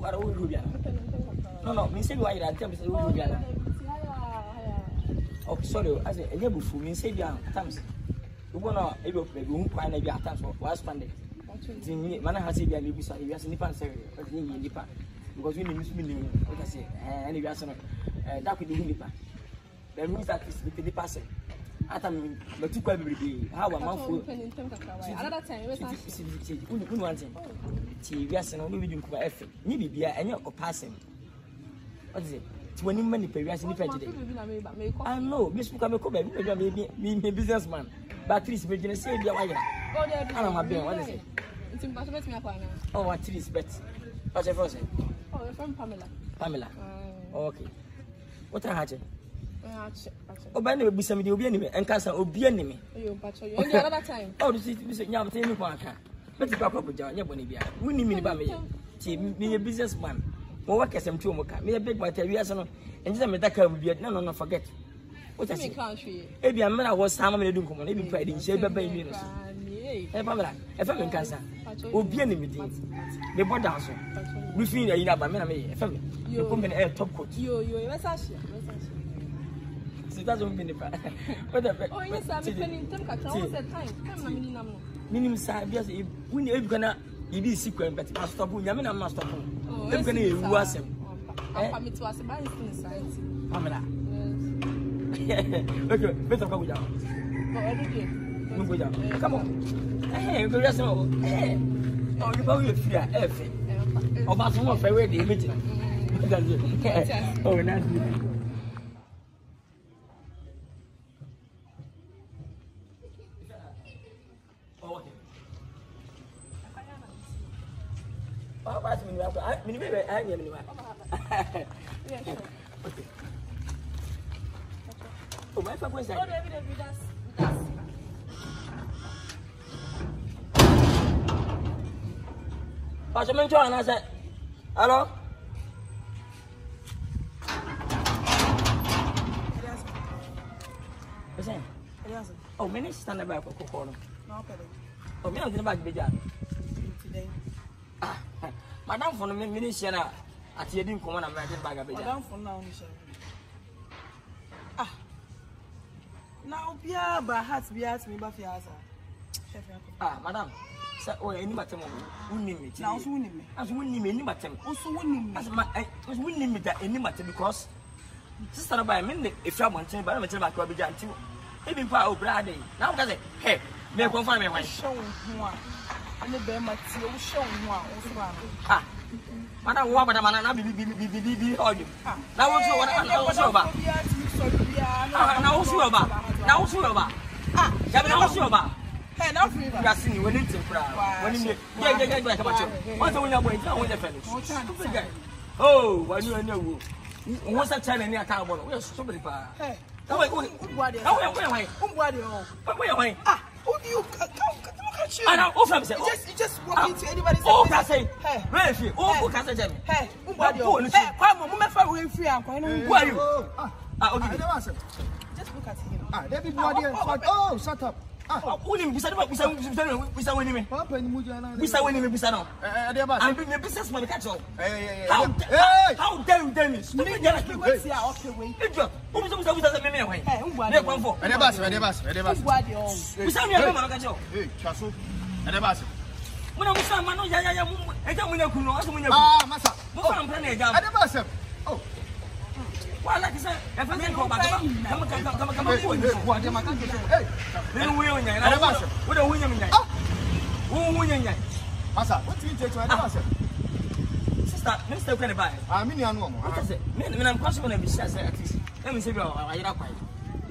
are we? No, me say why that time say we. Oh, sorry, I say, you bufu, me say ya times. You wanna able to go quite a bit at times was funded. Man has a baby, so you have nippon, sir, but you need nippon. Because we need meaning, what I say, and you are that could be nippon. The rules that is with the person. At but too every day. How a month another time, one thing. We are saying, we do effort. Maybe be a passing. What is it? 20 many periods in the today. I know, Miss Mukameko, maybe businessman. But three is making say, I don't have been. What is it? It's impossible to me. Oh, what is bet? What's your first name? Oh, from Pamela. Pamela. Okay. What a hatchet. Oh, by the way, be some enemy and Casa Obienemy. You, but you another time. Oh, this is Yam Tammy Parker. But the papa with John Yabonibia. We need me by me, a businessman. More work as I'm too much. Me a big white areas and just make that come be no, forget. What I say, country. Maybe a man was some of the doom, maybe pride in shape of baby. Hey, Pamela, if I'm in Casa, Obienemy, the board dancer. We feel that you have a man, a family. You put me a top coat. You, that's what we need. Oh, yes, I'm telling time. Minimum Sabias, when you're gonna be secret, but I'll stop when Yamina must stop. Oh, I'm going to was him. I'm to us about Pamela. Okay, better go down. Come on. Hey, go just know. Hey, oh, you probably fear everything. About some of a way, the image. Oh, that's good. Oh, my father was that. Pastor Mentor, and I said, hello? Oh, minutes stand about for Coco. Oh, me, I'm going back to the job. Madame for the minister at the Edim Common American bag of Madame for now. Ah, now, Pia, by hearts be asked me, Buffy. Ah, Madame, or any matter, winning me. Now, winning me. As winning me, any matter. Also, winning as my was winning me that any matter because sister by a minute if I want to, but I'm a tell my began to. Even for our brother. Now, does it? Hey, may I confirm me? Show one. And the bear material show one. Ah, Madame, what about a man? I be all you. Now, what I was about. Now, what's your about? Now, what's your about? Ah, what's your about? Hey, now, you are seeing when it's a crowd. When you get back about you. What's the winner way? I want to finish. Oh, what you know? What's that time in the account? We're stupid. Hey, wait. Ah, who do you I know, you just walk into anybody's oh, that's it. Hey, where is she? Oh, can I tell me? Hey, who are you? Hey, come on, I'm free. Who are you? Okay, just look at him. Ah, there be body. Oh, shut up. Ah, who name? We said winning me. We said winning me. We said no. I'm being a businessman. Catch up. Hey. How dare you tell me? Stupid. What's here? Okay, wait. Who's the man away? Hey, who are you? And the boss. Who are you? We said me. I'm catch up. Hey, Chasu. And the boss. When I was a man, I don't know. Ah, Massa. What I'm planning. And the boss. Oh. Well, like I said, if I think about come hey, then we on ya. What are we on ya? Who win ya? Massa, what do you take to answer? Sister, Mr. Kenny, I mean, what is it? I'm possible to be says at least. Let me say, I don't quite.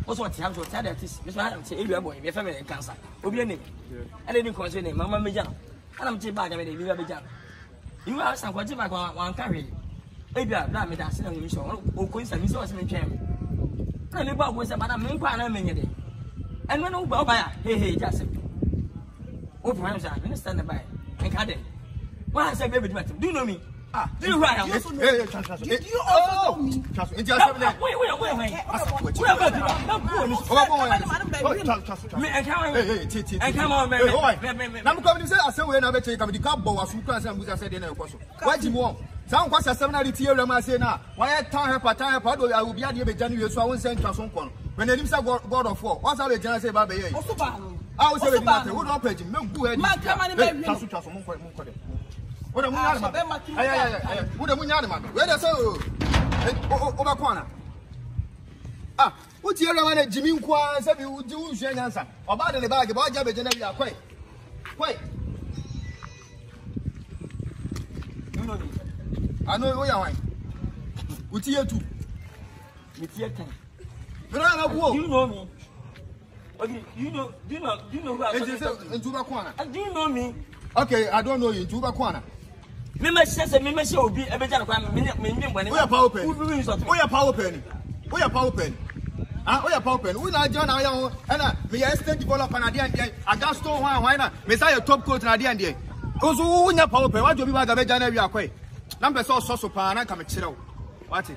Also, what you have to tell that is, Miss Madam, say, you are boy, your family cancer. Obianim. I didn't consider name, Mamma Mijan. And I'm taking back, I mean, you have a jam. You have some what you like one carry. Maybe I'm not dancing on you, so coincidence was in camp. And the Bob was a madam, and when over by hey, just open arms, I understand by and cut it. Why I said, baby, do you know me? Ah, do you right? You also know me. Come on, man. Some was a seminary area, I say now. Why I tell her, I will be at the January, so I won't send to some corner. When they say God of War, what's our general say about the I was saying that they would not pay him. No, go ahead. What a moon, where does over corner? Ah, what's your man, Jimmy Kwan, said you would do share answer about the bag about Jabba General. Quite. I know where you are. What's here too? It's your time. You know me. Okay, do you know who I am? Do you know me? Okay, I don't know you. Tubakwana. Member says a member shall be every time when we are power pen. We are power pen. We are power pen. We are power pen. We are John Iron and we are state developer and I got stone why not? Messiah top coat and the end. Also, we are power pen. What do you mean by the January? Number so pan and come chill. What's it?